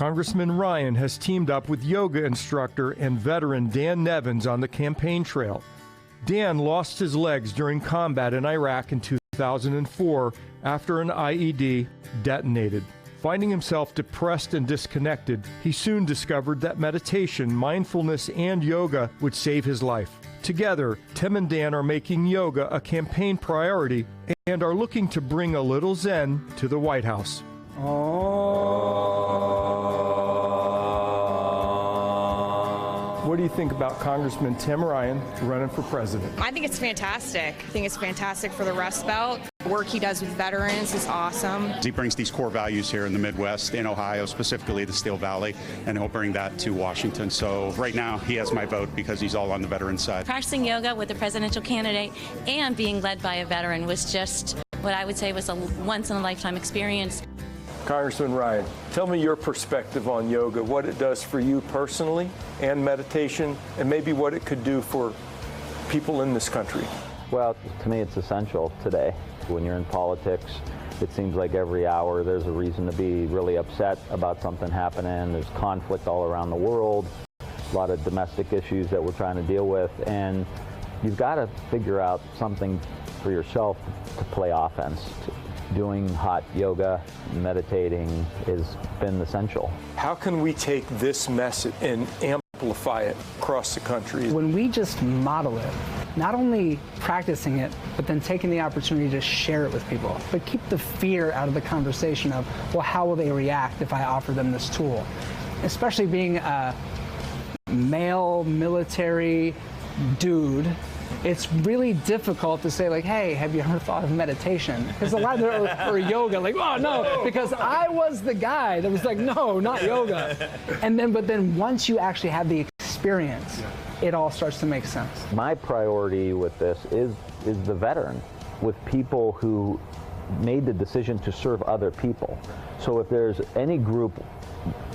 Congressman Ryan has teamed up with yoga instructor and veteran Dan Nevins on the campaign trail. Dan lost his legs during combat in Iraq in 2004 after an IED detonated. Finding himself depressed and disconnected, he soon discovered that meditation, mindfulness, and yoga would save his life. Together, Tim and Dan are making yoga a campaign priority and are looking to bring a little Zen to the White House. What do you think about Congressman Tim Ryan running for president? I think it's fantastic. I think it's fantastic for the Rust Belt. The work he does with veterans is awesome. He brings these core values here in the Midwest, in Ohio, specifically the Steel Valley, and he'll bring that to Washington. So right now, he has my vote because he's all on the veteran side. Practicing yoga with a presidential candidate and being led by a veteran was just what I would say was a once-in-a-lifetime experience. Congressman Ryan, tell me your perspective on yoga, what it does for you personally and meditation, and maybe what it could do for people in this country. Well, to me, it's essential today. When you're in politics, it seems like every hour there's a reason to be really upset about something happening. There's conflict all around the world, a lot of domestic issues that we're trying to deal with, and you've got to figure out something for yourself to play offense. Doing hot yoga, meditating has been essential. How can we take this message and amplify it across the country? When we just model it, not only practicing it, but then taking the opportunity to share it with people, but keep the fear out of the conversation of, well, how will they react if I offer them this tool? Especially being a male military dude, it's really difficult to say, like, hey, have you ever thought of meditation? Because a lot of them are yoga, like, oh, no, because I was the guy that was like, no, not yoga. But then once you actually have the experience, it all starts to make sense. My priority with this is the veteran, with people who made the decision to serve other people. So if there's any group,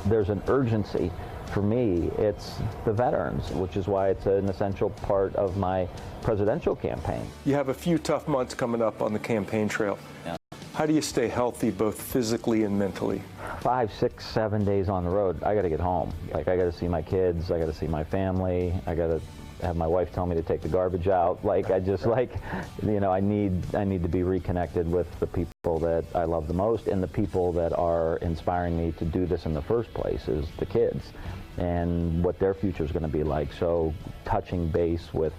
there's an urgency. For me, it's the veterans, which is why it's an essential part of my presidential campaign. You have a few tough months coming up on the campaign trail. Yeah. How do you stay healthy both physically and mentally? 5, 6, 7 days on the road, I got to get home. Like, I got to see my kids, I got to see my family, I got to have my wife tell me to take the garbage out. Like, I just I need to be reconnected with the people that I love the most, and the people that are inspiring me to do this in the first place is the kids and what their future is going to be like. So touching base with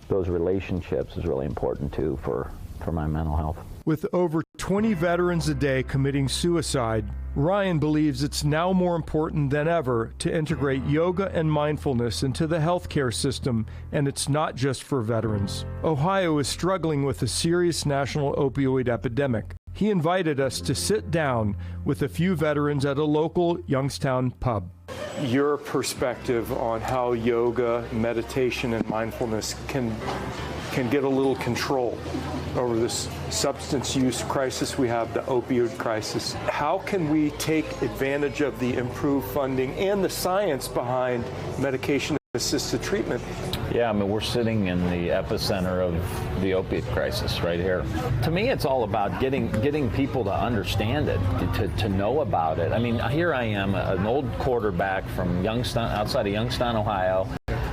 those relationships is really important too for my mental health. With over 20 veterans a day committing suicide, Ryan believes it's now more important than ever to integrate yoga and mindfulness into the healthcare system, and it's not just for veterans. Ohio is struggling with a serious national opioid epidemic. He invited us to sit down with a few veterans at a local Youngstown pub. Your perspective on how yoga, meditation, and mindfulness can get a little control over this substance use crisis we have, the opioid crisis. How can we take advantage of the improved funding and the science behind medication-assisted treatment? Yeah, I mean, we're sitting in the epicenter of the opiate crisis right here. To me, it's all about getting people to understand it, to know about it. I mean, here I am, an old quarterback from Youngstown, outside of Youngstown, Ohio,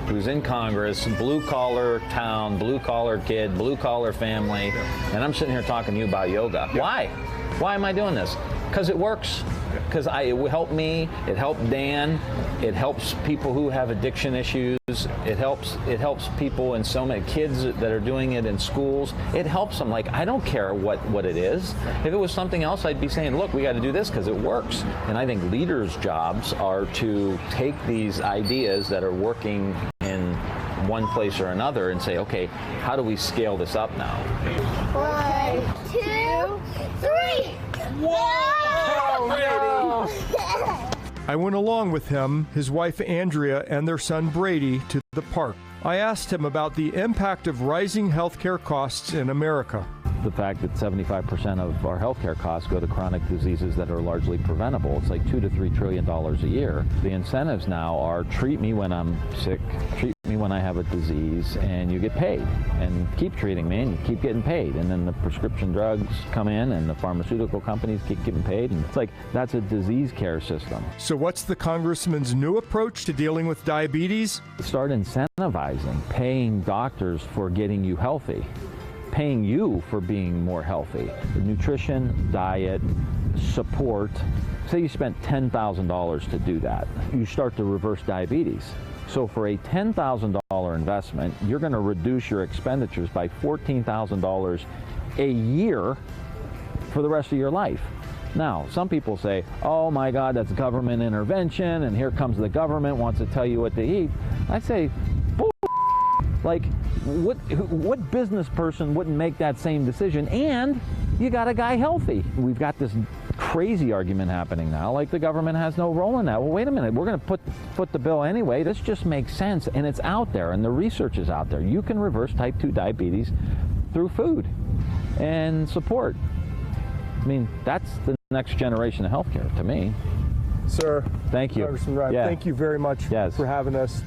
who's in Congress, blue-collar town, blue-collar kid, blue-collar family, and I'm sitting here talking to you about yoga. Yeah. Why? Why am I doing this? Because it works. Because it helped me, it helped Dan, it helps people who have addiction issues, it helps people and so many kids that are doing it in schools. It helps them. Like, I don't care what it is. If it was something else, I'd be saying, look, we got to do this because it works. And I think leaders' jobs are to take these ideas that are working in one place or another and say, okay, how do we scale this up now? 1, 2, 3. Whoa! I went along with him, his wife Andrea, and their son Brady to the park. I asked him about the impact of rising healthcare costs in America. The fact that 75% of our healthcare costs go to chronic diseases that are largely preventable. It's like $2 to $3 trillion a year. The incentives now are treat me when I'm sick, treat me when when I have a disease, and you get paid. And keep treating me, and you keep getting paid. And then the prescription drugs come in, and the pharmaceutical companies keep getting paid. And it's like, that's a disease care system. So what's the congressman's new approach to dealing with diabetes? Start incentivizing, paying doctors for getting you healthy, paying you for being more healthy. Nutrition, diet, support. Say you spent $10,000 to do that. You start to reverse diabetes. So for a $10,000 investment, you're going to reduce your expenditures by $14,000 a year for the rest of your life. Now, some people say, oh my God, that's government intervention, and here comes the government, wants to tell you what to eat. I say, bull. Like, what business person wouldn't make that same decision? And you got a guy healthy. We've got this crazy argument happening now, like the government has no role in that. Well, wait a minute, we're going to put the bill anyway. This just makes sense, and it's out there, and the research is out there. You can reverse type 2 diabetes through food and support. I mean, that's the next generation of healthcare to me. Sir, thank you. Congressman Ryan, Yeah. thank you very much Yes. for having us.